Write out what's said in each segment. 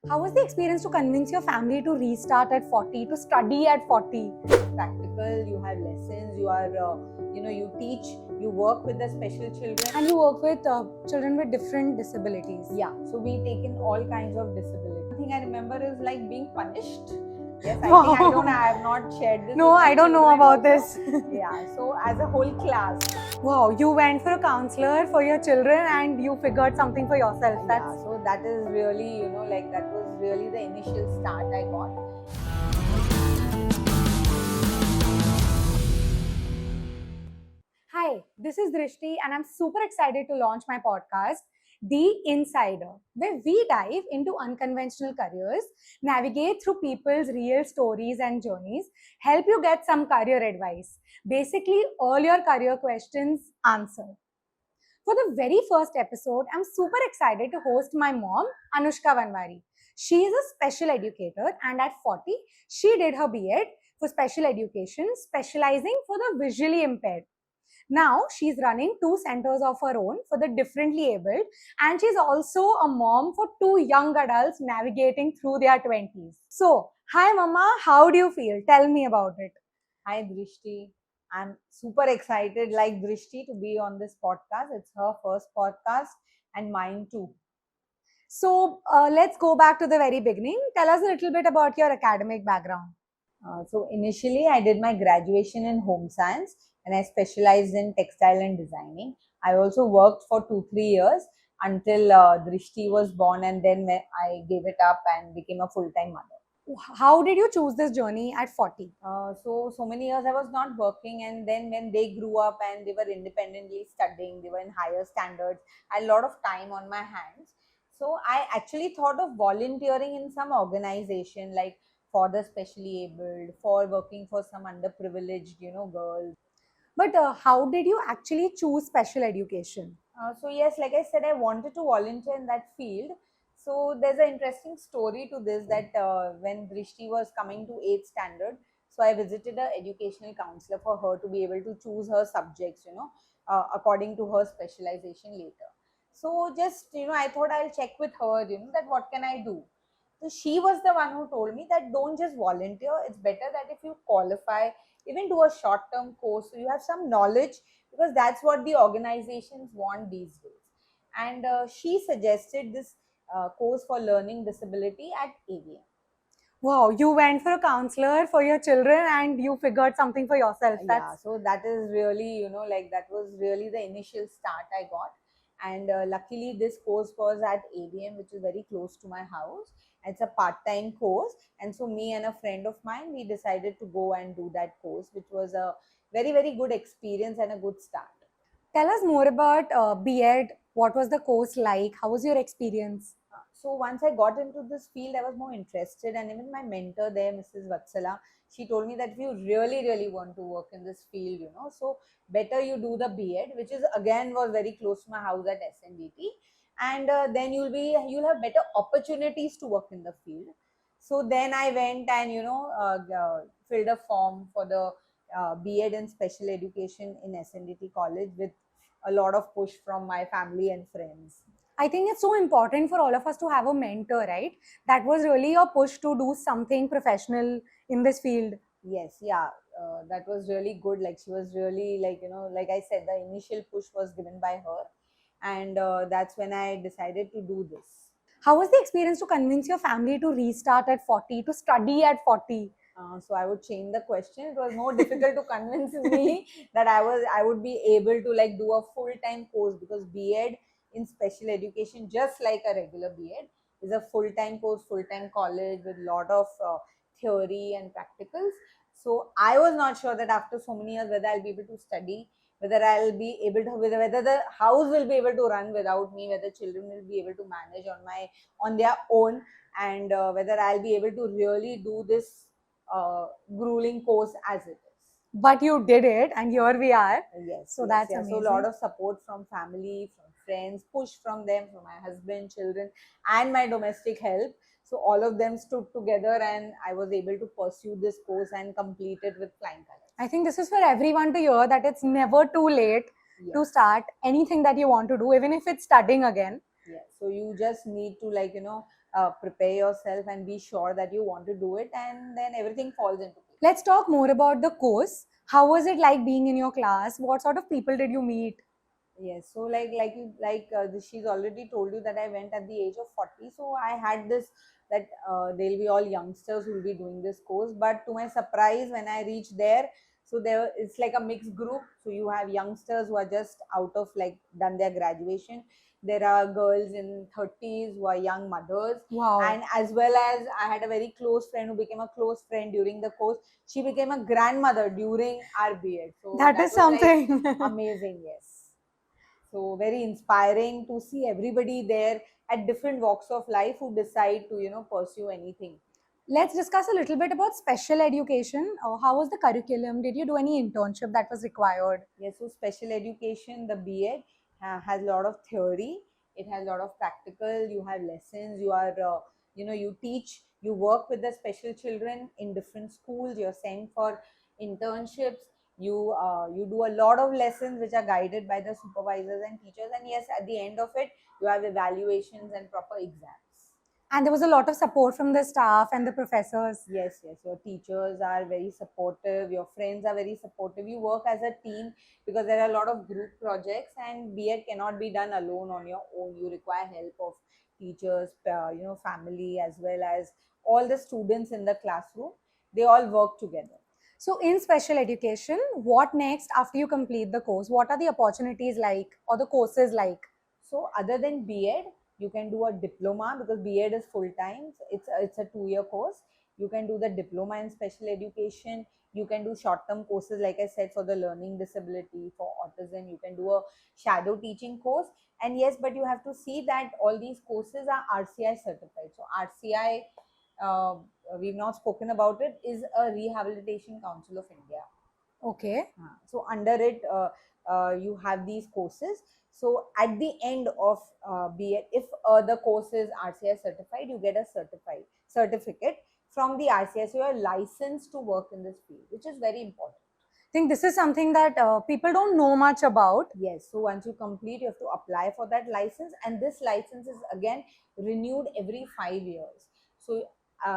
How was the experience to convince your family to restart at 40, to study at 40? Practical, you have lessons, you are, you teach, you work with the special children. And you work with children with different disabilities. Yeah, so we take in all kinds of disability. One thing I remember is like being punished. Yes, I have not shared this. No, with my I don't know children about also. this. Yeah, so as a whole class. Wow, you went for a counselor for your children and you figured something for yourself. Yeah, so that is really, that was really the initial start I got. Hi, this is Drishti, and I'm super excited to launch my podcast, The Insider, where we dive into unconventional careers, navigate through people's real stories and journeys, help you get some career advice. Basically, all your career questions answered. For the very first episode, I'm super excited to host my mom, Anushka Vanwari. She is a special educator, and at 40, she did her B.Ed for special education, specializing for the visually impaired. Now she's running two centers of her own for the differently abled, and she's also a mom for two young adults navigating through their 20s. So, hi Mama, how do you feel? Tell me about it. Hi Drishti. I'm super excited, like Drishti, to be on this podcast. It's her first podcast and mine too. So, let's go back to the very beginning. Tell us a little bit about your academic background. So initially, I did my graduation in home science and I specialized in textile and designing. I also worked for 2-3 years until Drishti was born, and then I gave it up and became a full-time mother. How did you choose this journey at 40? So many years I was not working, and then when they grew up and they were independently studying, they were in higher standards. I had a lot of time on my hands. So I actually thought of volunteering in some organization, like for the specially abled, for working for some underprivileged, girls. But how did you actually choose special education? So yes, like I said, I wanted to volunteer in that field. So there's an interesting story to this, that when Drishti was coming to 8th standard, so I visited a educational counselor for her to be able to choose her subjects, according to her specialization later. So just, I thought I'll check with her, that what can I do. So she was the one who told me that don't just volunteer. It's better that if you qualify, even do a short term course, so you have some knowledge, because that's what the organizations want these days. And she suggested this course for learning disability at AVM. Wow, you went for a counselor for your children and you figured something for yourself. Yeah, so that is really, that was really the initial start I got. And luckily, this course was at AVM, which is very close to my house. It's a part time course. And so, me and a friend of mine, we decided to go and do that course, which was a very, very good experience and a good start. Tell us more about B.Ed. What was the course like? How was your experience? So once I got into this field, I was more interested, and even my mentor there, Mrs. Vatsala, she told me that if you really, really want to work in this field, so better you do the B.Ed, which is again was very close to my house at SNDT, and then you'll have better opportunities to work in the field. So then I went and filled a form for the B.Ed in special education in SNDT college, with a lot of push from my family and friends. I think it's so important for all of us to have a mentor, right? That was really a push to do something professional in this field. Yes, yeah, that was really good. Like she was really, like I said, the initial push was given by her, and that's when I decided to do this. How was the experience to convince your family to restart at 40, to study at 40? So I would change the question. It was more difficult to convince me that I would be able to like do a full time course, because B.Ed in special education, just like a regular B.Ed, is a full time course, full time college with lot of theory and practicals. So I was not sure that after so many years whether I'll be able to study, whether I'll be able to, whether the house will be able to run without me, whether children will be able to manage on their own, and whether I'll be able to really do this grueling course as it is. But you did it, and here we are. Yes. So yes, that's yes. So a amazing. lot of support from family, from friends, push from them, from my husband, children, and my domestic help. So all of them stood together, and I was able to pursue this course and complete it with flying colors. I think this is for everyone to hear that it's never too late to start anything that you want to do, even if it's studying again. Yeah. So you just need to prepare yourself and be sure that you want to do it, and then everything falls into place. Let's talk more about the course. How was it like being in your class? What sort of people did you meet? Yes, so she's already told you that I went at the age of 40. So I had this that they'll be all youngsters who will be doing this course. But to my surprise, when I reached there, so there it's like a mixed group. So you have youngsters who are just out of like done their graduation. There are girls in 30s who are young mothers, Wow. and as well as I had a very close friend who became a close friend during the course. She became a grandmother during our BEd. So That is was like something. amazing. Yes. So very inspiring to see everybody there at different walks of life who decide to pursue anything. Let's discuss a little bit about special education. How was the curriculum? Did you do any internship that was required? Yes, so special education, the BEd has a lot of theory. It has a lot of practical. You have lessons. You are you teach. You work with the special children in different schools. You're sent for internships. You do a lot of lessons which are guided by the supervisors and teachers. And yes, at the end of it, you have evaluations and proper exams. And there was a lot of support from the staff and the professors. Yes, yes. Your teachers are very supportive. Your friends are very supportive. You work as a team because there are a lot of group projects, and BEd cannot be done alone on your own. You require help of teachers, family, as well as all the students in the classroom. They all work together. So, in special education, what next after you complete the course? What are the opportunities like or the courses like? So, other than BEd, you can do a diploma because BEd is full time. It's a 2 year course. You can do the diploma in special education. You can do short term courses, like I said, for the learning disability, for autism. You can do a shadow teaching course. And yes, but you have to see that all these courses are RCI certified. So RCI, uh, we've not spoken about it, is a Rehabilitation Council of India. Okay. So under it, you have these courses. So at the end of BEd, if the course is RCI certified, you get a certificate from the RCI. So you are licensed to work in this field, which is very important. I think this is something that people don't know much about. Yes. So once you complete, you have to apply for that license, and this license is again renewed every 5 years. So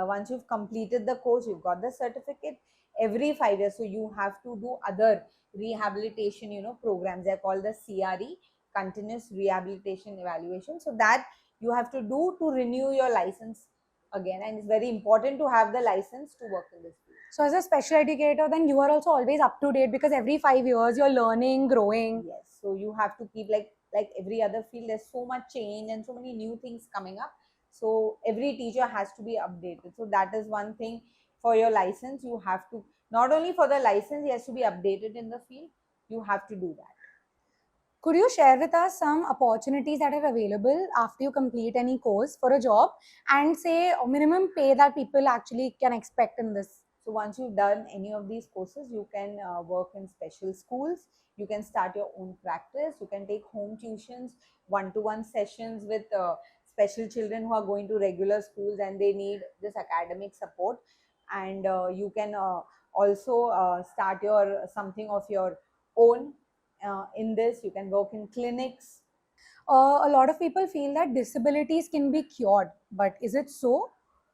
once you've completed the course, you've got the certificate every 5 years. So you have to do other rehabilitation, programs. They're called the CRE, continuous rehabilitation evaluation. So that you have to do to renew your license again, and it's very important to have the license to work in this field. So, as a special educator, then you are also always up to date because every 5 years you're learning, growing. Yes, so you have to keep like every other field. There's so much change and so many new things coming up. So every teacher has to be updated. So that is one thing for your license. You have to not only for the license, he has to be updated in the field. You have to do that. Could you share with us some opportunities that are available after you complete any course for a job and say a minimum pay that people actually can expect in this? So once you've done any of these courses, you can work in special schools. You can start your own practice. You can take home tuitions, one-to-one sessions with special children who are going to regular schools and they need this academic support. And you can also start your something of your own in this. You can work in clinics. A lot of people feel that disabilities can be cured, but is it so?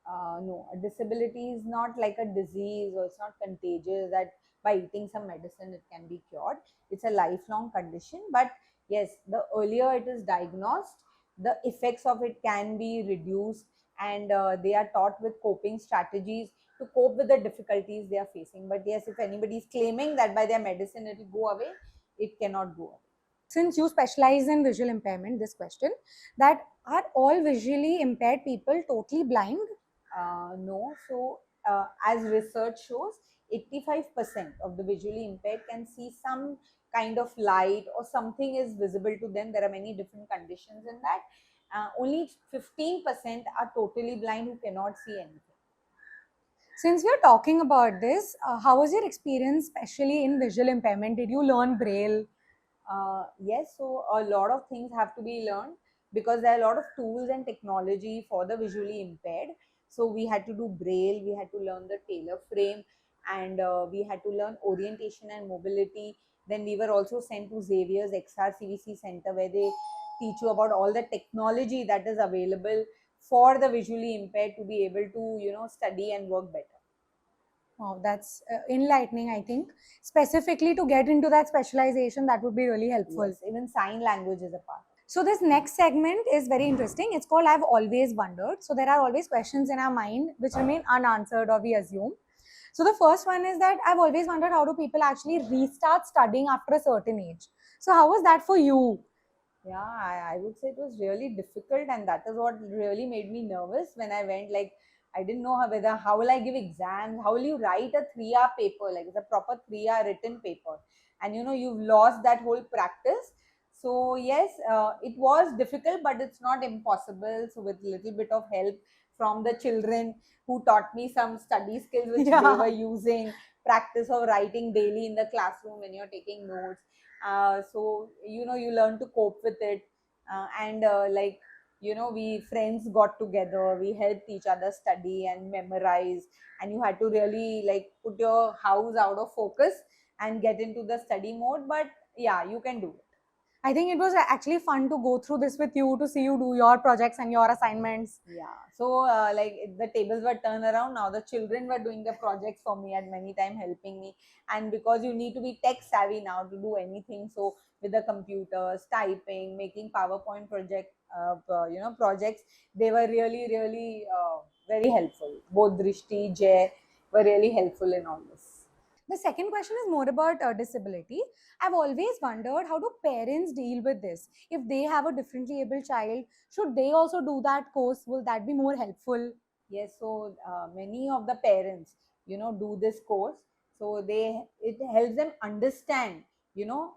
No, a disability is not like a disease, or it's not contagious that by eating some medicine it can be cured. It's a lifelong condition. But yes, the earlier it is diagnosed, the effects of it can be reduced, and they are taught with coping strategies to cope with the difficulties they are facing. But yes, if anybody is claiming that by their medicine it will go away, it cannot go away. Since you specialize in visual impairment, this question, that are all visually impaired people totally blind? No. So, as research shows, 85% of the visually impaired can see some kind of light or something is visible to them. There are many different conditions in that. Only 15% are totally blind who cannot see anything. Since we're talking about this, how was your experience, especially in visual impairment? Did you learn Braille? Yes, so a lot of things have to be learned because there are a lot of tools and technology for the visually impaired. So we had to do Braille, we had to learn the Taylor frame, and we had to learn orientation and mobility. Then we were also sent to Xavier's XRCVC Center where they teach you about all the technology that is available for the visually impaired to be able to, you know, study and work better. Wow, that's enlightening, I think. Specifically to get into that specialization, that would be really helpful. Yes, even sign language is a part. So this next segment is very interesting. It's called I've Always Wondered. So there are always questions in our mind which remain unanswered or we assume. So the first one is that I've always wondered, how do people actually restart studying after a certain age? So how was that for you? Yeah, I would say it was really difficult, and that is what really made me nervous when I went. Like, I didn't know how will I give exams, how will you write a 3 hour paper, like it's a proper 3 hour written paper, and you know you've lost that whole practice. So yes, it was difficult, but it's not impossible. So with little bit of help from the children who taught me some study skills which Yeah. they were using, practice of writing daily in the classroom when you're taking notes, so you know you learn to cope with it, and like, you know, we friends got together, we helped each other study and memorize, and you had to really like put your house out of focus and get into the study mode, but yeah, you can do it. I think it was actually fun to go through this with you, to see you do your projects and your assignments. Yeah, so like the tables were turned around. Now the children were doing the projects for me at many time helping me, and because you need to be tech savvy now to do anything, so with the computers, typing, making PowerPoint you know, projects, they were really very helpful. Both Drishti, Jay were really helpful in all this. The second question is more about disability. I've always wondered, how do parents deal with this? If they have a differently able child, should they also do that course? Will that be more helpful? Yes, so many of the parents, you know, do this course, so it helps them understand, you know,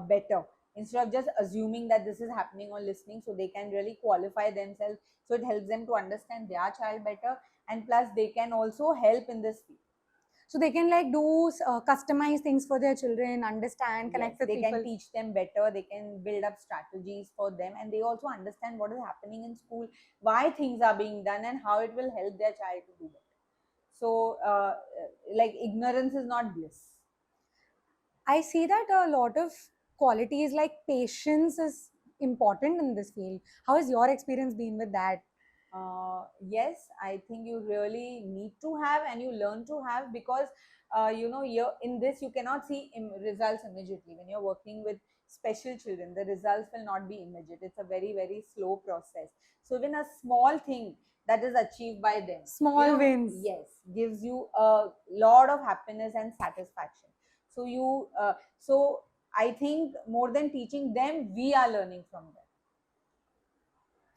better, instead of just assuming that this is happening or listening, so they can really qualify themselves. So it helps them to understand their child better, and plus they can also help in this field. So they can like do customize things for their children, understand, Yes, connect with they people. can teach them better, they can build up strategies for them, and they also understand what is happening in school, why things are being done, and how it will help their child to do better. So like ignorance is not bliss. I see that a lot of qualities like patience is important in this field. How has your experience been with that? Yes, I think you really need to have, and you learn to have, because you know, you're in this, you cannot see results immediately. When you're working with special children, the results will not be immediate. It's a very slow process. So even a small thing that is achieved by them, Small you know, wins. yes, gives you a lot of happiness and satisfaction. So so I think more than teaching them, we are learning from them,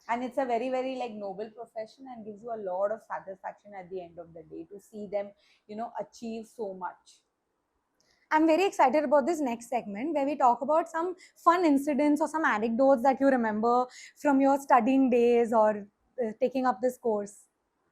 and it's a very like noble profession, and gives you a lot of satisfaction at the end of the day to see them, you know, achieve so much. I'm very excited about this next segment where we talk about some fun incidents or some anecdotes that you remember from your studying days or taking up this course.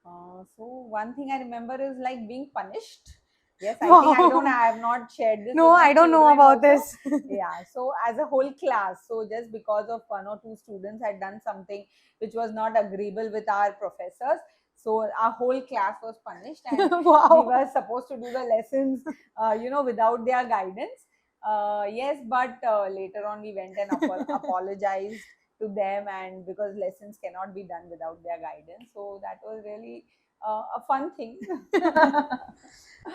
So one thing I remember is like being punished. Yes, I think I have not shared this No, with my I don't know children about also. this. Yeah, so as a whole class, so just because of one or two students had done something which was not agreeable with our professors, so our whole class was punished, and Wow. we were supposed to do the lessons, you know, without their guidance. Yes, but later on we went and apologized to them, and because lessons cannot be done without their guidance, so that was really a fun thing.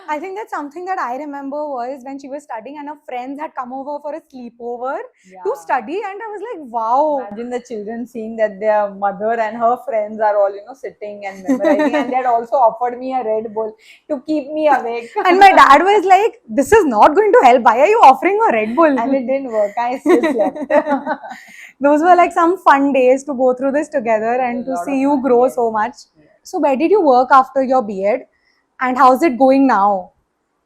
I think that's something that I remember was when she was studying and her friends had come over for a sleepover to study, and I was like, wow. Imagine the children seeing that their mother and her friends are all, you know, sitting and memorizing, and they had also offered me a Red Bull to keep me awake. And my dad was like, this is not going to help. Why are you offering a Red Bull? And it didn't work. I still slept. Those were like some fun days to go through this together and A to lot see of you fun, grow yes. so much. Yes. So where did you work after your B.Ed and how's it going now?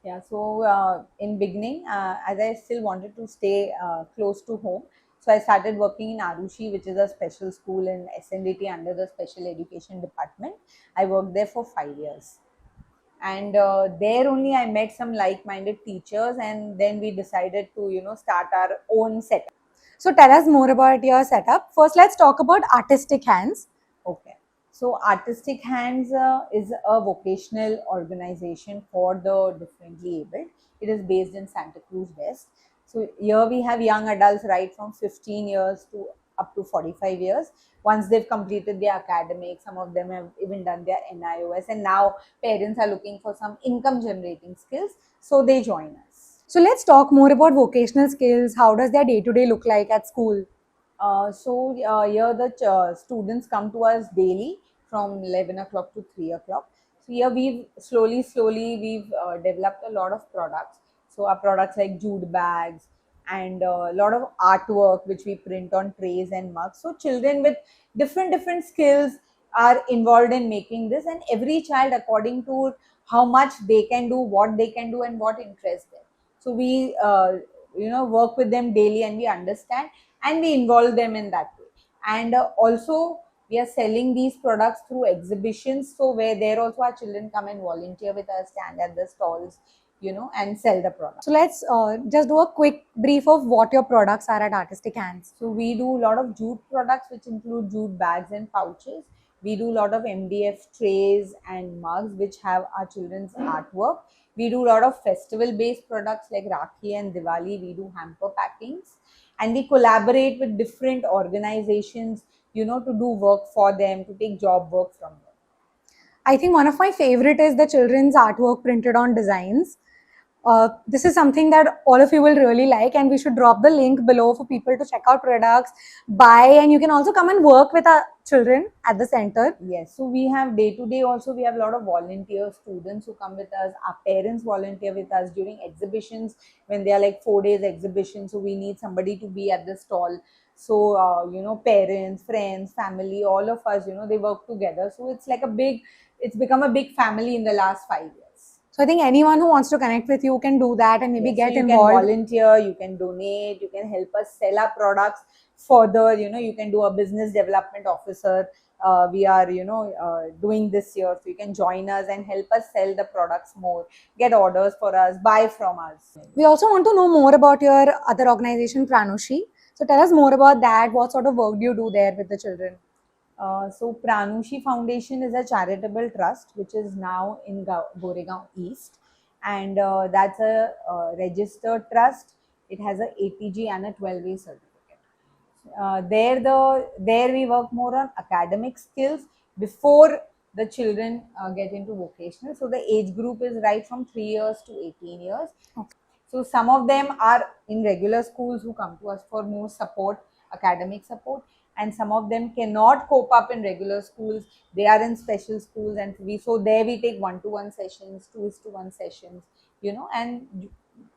Yeah, so in beginning, as I still wanted to stay close to home, so I started working in Arushi, which is a special school in SNDT under the Special Education Department. I worked there for 5 years, and there only I met some like-minded teachers, and then we decided to, you know, start our own setup. So tell us more about your setup. First, let's talk about Artistic Hands. Okay. So Artistic Hands is a vocational organization for the differently abled. It is based in Santa Cruz West. So here we have young adults right from 15 years to up to 45 years. Once they've completed their academic, some of them have even done their NIOS, and now parents are looking for some income generating skills, so they join us. So let's talk more about vocational skills. How does their day-to-day look like at school? Here the students come to us daily from 11 o'clock to 3 o'clock. So here we've slowly we've developed a lot of products. So our products like jute bags and a lot of artwork which we print on trays and mugs. So children with different skills are involved in making this, and every child according to how much they can do, what they can do, and what interests them. So we work with them daily, and we understand and we involve them in that way. And also we are selling these products through exhibitions, so where there also our children come and volunteer with us, stand at the stalls, and sell the product. So let's just do a quick brief of what your products are at Artistic Hands. So we do a lot of jute products which include jute bags and pouches. We do a lot of MDF trays and mugs which have our children's artwork. We do a lot of festival based products like Rakhi and Diwali. We do hamper packings, and we collaborate with different organizations, to do work for them, to take job work from them. I think one of my favorite is the children's artwork printed on designs. This is something that all of you will really like, and we should drop the link below for people to check out products, buy, and you can also come and work with our children at the center. Yes, so we have day to day also, we have a lot of volunteer students who come with us. Our parents volunteer with us during exhibitions when they are like 4 days exhibition. So we need somebody to be at the stall. So, parents, friends, family, all of us, they work together. So it's become a big family in the last 5 years. So I think anyone who wants to connect with you can do that and maybe Yes, get so you involved. can volunteer, you can donate, you can help us sell our products further. You can do a business development officer. We are doing this year, so you can join us and help us sell the products more, get orders for us, buy from us. We also want to know more about your other organization, Pranushi. So tell us more about that. What sort of work do you do there with the children? So Pranushi Foundation is a charitable trust which is now in Goregaon East, and that's a registered trust. It has a ATG and a 12A certificate. There we work more on academic skills before the children get into vocational. So the age group is right from 3 years to 18 years. Okay. So some of them are in regular schools who come to us for more support, academic support, and some of them cannot cope up in regular schools. They are in special schools, and there we take 1-to-1 sessions, 2:1 sessions, and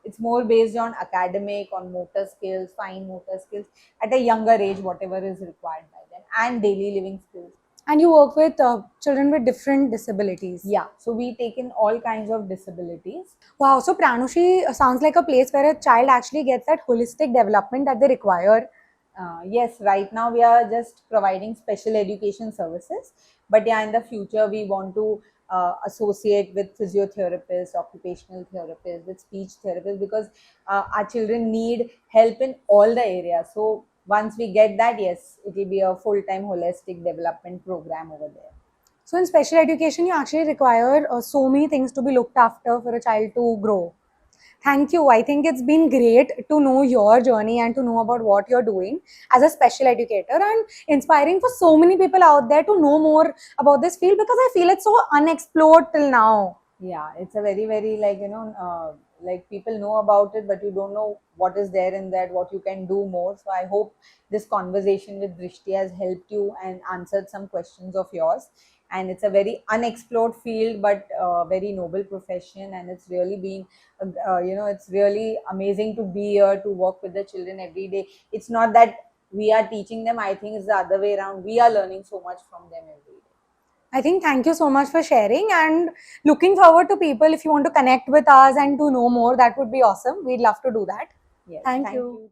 it's more based on academic, on motor skills, fine motor skills at a younger age, whatever is required by them, and daily living skills. And you work with children with different disabilities. Yeah, so we take in all kinds of disabilities. Wow, so Pranushi sounds like a place where a child actually gets that holistic development that they require. Yes, right now we are just providing special education services, but yeah, in the future we want to associate with physiotherapists, occupational therapists, with speech therapists, because our children need help in all the areas. So once we get that, yes, it will be a full-time holistic development program over there. So in special education, you actually require so many things to be looked after for a child to grow. Thank you. I think it's been great to know your journey and to know about what you're doing as a special educator, and inspiring for so many people out there to know more about this field, because I feel it's so unexplored till now. Yeah, it's a very like people know about it, but you don't know what is there in that, what you can do more. So I hope this conversation with Drishti has helped you and answered some questions of yours. And it's a very unexplored field, but very noble profession, and it's really been it's really amazing to be here to work with the children every day. It's not that we are teaching them, I think it's the other way around. We are learning so much from them every day. I think thank you so much for sharing, and looking forward to people. If you want to connect with us and to know more, that would be awesome. We'd love to do that. Yes, Thank you.